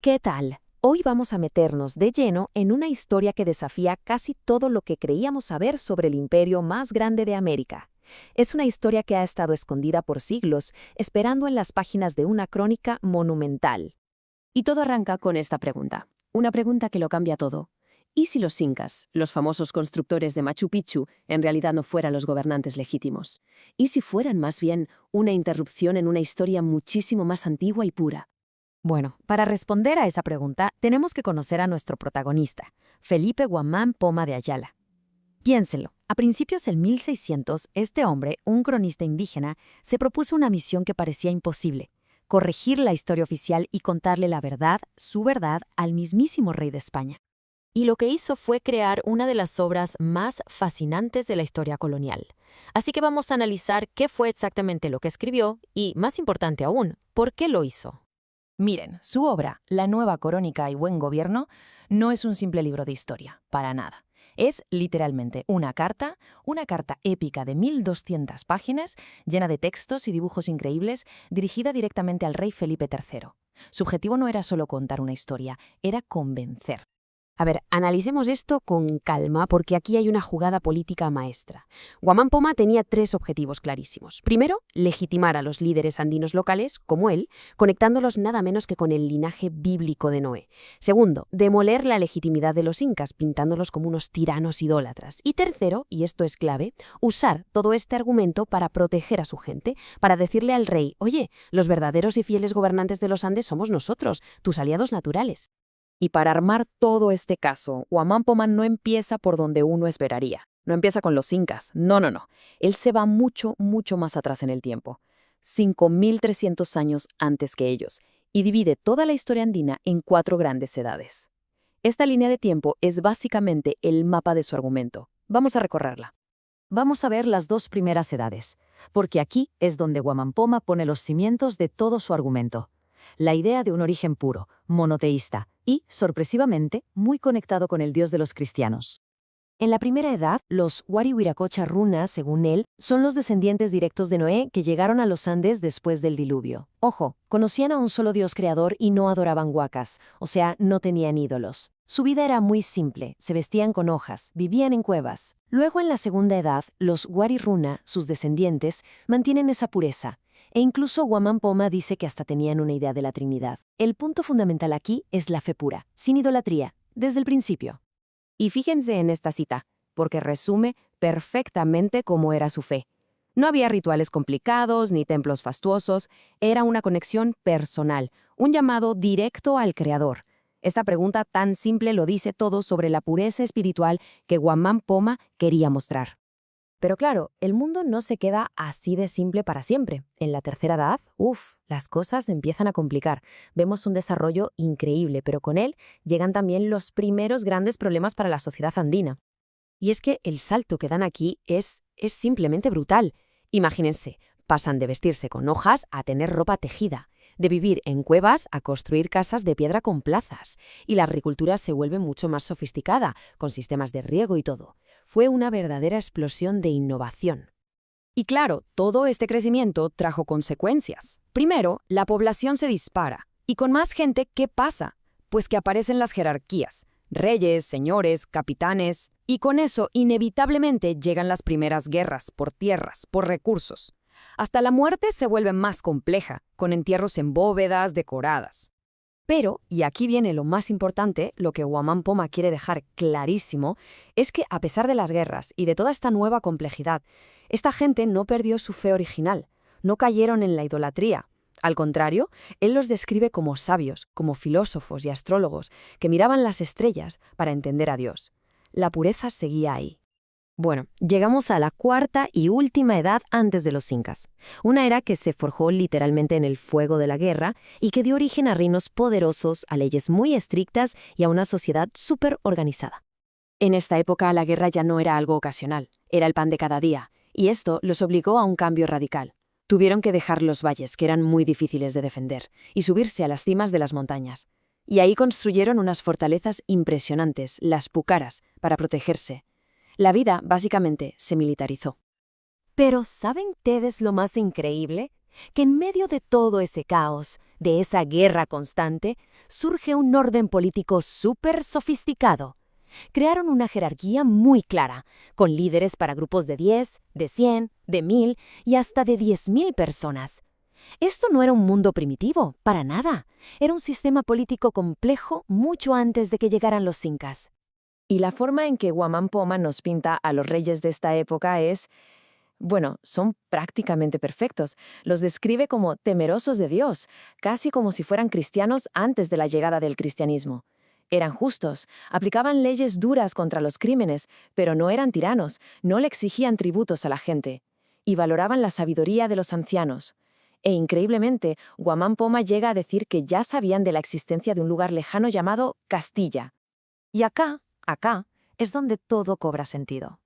¿Qué tal? Hoy vamos a meternos de lleno en una historia que desafía casi todo lo que creíamos saber sobre el imperio más grande de América. Es una historia que ha estado escondida por siglos, esperando en las páginas de una crónica monumental. Y todo arranca con esta pregunta. Una pregunta que lo cambia todo. ¿Y si los incas, los famosos constructores de Machu Picchu, en realidad no fueran los gobernantes legítimos? ¿Y si fueran más bien una interrupción en una historia muchísimo más antigua y pura? Bueno, para responder a esa pregunta, tenemos que conocer a nuestro protagonista, Felipe Guamán Poma de Ayala. Piénsenlo, a principios del 1600, este hombre, un cronista indígena, se propuso una misión que parecía imposible: corregir la historia oficial y contarle la verdad, su verdad, al mismísimo rey de España. Y lo que hizo fue crear una de las obras más fascinantes de la historia colonial. Así que vamos a analizar qué fue exactamente lo que escribió y, más importante aún, por qué lo hizo. Miren, su obra, La Nueva Crónica y Buen Gobierno, no es un simple libro de historia, para nada. Es literalmente una carta épica de 1200 páginas, llena de textos y dibujos increíbles, dirigida directamente al rey Felipe III. Su objetivo no era solo contar una historia, era convencer. A ver, analicemos esto con calma porque aquí hay una jugada política maestra. Guamán Poma tenía tres objetivos clarísimos. Primero, legitimar a los líderes andinos locales, como él, conectándolos nada menos que con el linaje bíblico de Noé. Segundo, demoler la legitimidad de los incas, pintándolos como unos tiranos idólatras. Y tercero, y esto es clave, usar todo este argumento para proteger a su gente, para decirle al rey: oye, los verdaderos y fieles gobernantes de los Andes somos nosotros, tus aliados naturales. Y para armar todo este caso, Guamán Poma no empieza por donde uno esperaría. No empieza con los incas. No. Él se va mucho, mucho más atrás en el tiempo. 5300 años antes que ellos. Y divide toda la historia andina en 4 grandes edades. Esta línea de tiempo es básicamente el mapa de su argumento. Vamos a recorrerla. Vamos a ver las 2 primeras edades, porque aquí es donde Guamán Poma pone los cimientos de todo su argumento. La idea de un origen puro, monoteísta y, sorpresivamente, muy conectado con el Dios de los cristianos. En la primera edad, los Wariwiracocha Runa, según él, son los descendientes directos de Noé que llegaron a los Andes después del diluvio. Ojo, conocían a un solo Dios creador y no adoraban huacas, o sea, no tenían ídolos. Su vida era muy simple, se vestían con hojas, vivían en cuevas. Luego, en la segunda edad, los Wari Runa, sus descendientes, mantienen esa pureza. E incluso Guamán Poma dice que hasta tenían una idea de la Trinidad. El punto fundamental aquí es la fe pura, sin idolatría, desde el principio. Y fíjense en esta cita, porque resume perfectamente cómo era su fe. No había rituales complicados ni templos fastuosos, era una conexión personal, un llamado directo al Creador. Esta pregunta tan simple lo dice todo sobre la pureza espiritual que Guamán Poma quería mostrar. Pero claro, el mundo no se queda así de simple para siempre. En la tercera edad, las cosas se empiezan a complicar. Vemos un desarrollo increíble, pero con él llegan también los primeros grandes problemas para la sociedad andina. Y es que el salto que dan aquí es simplemente brutal. Imagínense, pasan de vestirse con hojas a tener ropa tejida, de vivir en cuevas a construir casas de piedra con plazas. Y la agricultura se vuelve mucho más sofisticada, con sistemas de riego y todo. Fue una verdadera explosión de innovación. Y claro, todo este crecimiento trajo consecuencias. Primero, la población se dispara. Y con más gente, ¿qué pasa? Pues que aparecen las jerarquías. Reyes, señores, capitanes. Y con eso, inevitablemente, llegan las primeras guerras por tierras, por recursos. Hasta la muerte se vuelve más compleja, con entierros en bóvedas decoradas. Pero, y aquí viene lo más importante, lo que Guamán Poma quiere dejar clarísimo, es que a pesar de las guerras y de toda esta nueva complejidad, esta gente no perdió su fe original, no cayeron en la idolatría. Al contrario, él los describe como sabios, como filósofos y astrólogos, que miraban las estrellas para entender a Dios. La pureza seguía ahí. Bueno, llegamos a la cuarta y última edad antes de los incas, una era que se forjó literalmente en el fuego de la guerra y que dio origen a reinos poderosos, a leyes muy estrictas y a una sociedad súper organizada. En esta época la guerra ya no era algo ocasional, era el pan de cada día, y esto los obligó a un cambio radical. Tuvieron que dejar los valles, que eran muy difíciles de defender, y subirse a las cimas de las montañas. Y ahí construyeron unas fortalezas impresionantes, las pucaras, para protegerse. La vida, básicamente, se militarizó. Pero ¿saben ustedes lo más increíble? Que en medio de todo ese caos, de esa guerra constante, surge un orden político súper sofisticado. Crearon una jerarquía muy clara, con líderes para grupos de 10, de 100, de 1000 y hasta de 10.000 personas. Esto no era un mundo primitivo, para nada. Era un sistema político complejo mucho antes de que llegaran los incas. Y la forma en que Guamán Poma nos pinta a los reyes de esta época es, bueno, son prácticamente perfectos. Los describe como temerosos de Dios, casi como si fueran cristianos antes de la llegada del cristianismo. Eran justos, aplicaban leyes duras contra los crímenes, pero no eran tiranos, no le exigían tributos a la gente. Y valoraban la sabiduría de los ancianos. E increíblemente, Guamán Poma llega a decir que ya sabían de la existencia de un lugar lejano llamado Castilla. Y acá, es donde todo cobra sentido.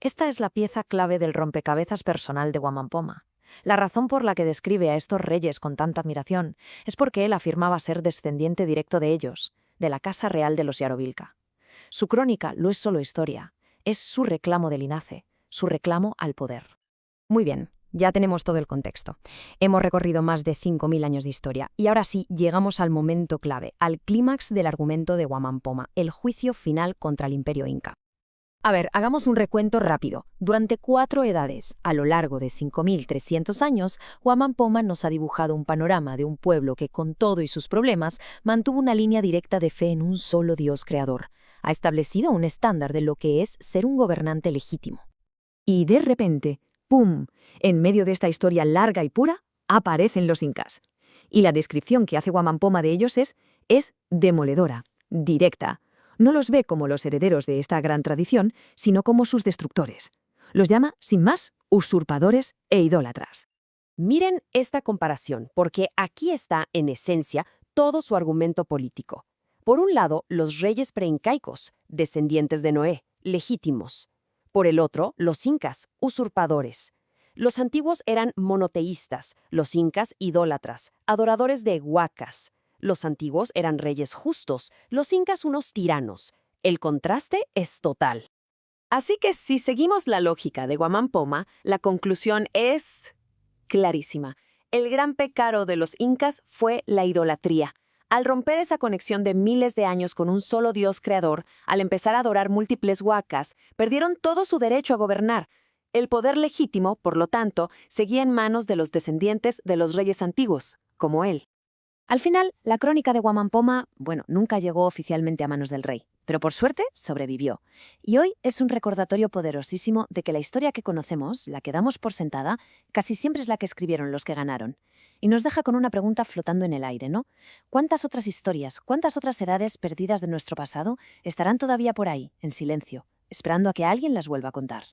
Esta es la pieza clave del rompecabezas personal de Guamán Poma. La razón por la que describe a estos reyes con tanta admiración es porque él afirmaba ser descendiente directo de ellos, de la casa real de los Yarovilca. Su crónica no es solo historia, es su reclamo de linaje, su reclamo al poder. Muy bien, ya tenemos todo el contexto. Hemos recorrido más de 5.000 años de historia y ahora sí llegamos al momento clave, al clímax del argumento de Guamán Poma, el juicio final contra el Imperio Inca. A ver, hagamos un recuento rápido. Durante 4 edades, a lo largo de 5.300 años, Guamán Poma nos ha dibujado un panorama de un pueblo que, con todo y sus problemas, mantuvo una línea directa de fe en un solo Dios creador. Ha establecido un estándar de lo que es ser un gobernante legítimo. Y de repente, ¡pum!, en medio de esta historia larga y pura, aparecen los incas. Y la descripción que hace Guamán Poma de ellos es demoledora, directa. No los ve como los herederos de esta gran tradición, sino como sus destructores. Los llama, sin más, usurpadores e idólatras. Miren esta comparación, porque aquí está, en esencia, todo su argumento político. Por un lado, los reyes preincaicos, descendientes de Noé, legítimos. Por el otro, los incas, usurpadores. Los antiguos eran monoteístas, los incas idólatras, adoradores de huacas. Los antiguos eran reyes justos, los incas unos tiranos. El contraste es total. Así que si seguimos la lógica de Guamán Poma, la conclusión es clarísima. El gran pecado de los incas fue la idolatría. Al romper esa conexión de miles de años con un solo Dios creador, al empezar a adorar múltiples huacas, perdieron todo su derecho a gobernar. El poder legítimo, por lo tanto, seguía en manos de los descendientes de los reyes antiguos, como él. Al final, la crónica de Guamán Poma, nunca llegó oficialmente a manos del rey, pero por suerte sobrevivió. Y hoy es un recordatorio poderosísimo de que la historia que conocemos, la que damos por sentada, casi siempre es la que escribieron los que ganaron. Y nos deja con una pregunta flotando en el aire, ¿no? ¿Cuántas otras historias, cuántas otras edades perdidas de nuestro pasado estarán todavía por ahí, en silencio, esperando a que alguien las vuelva a contar?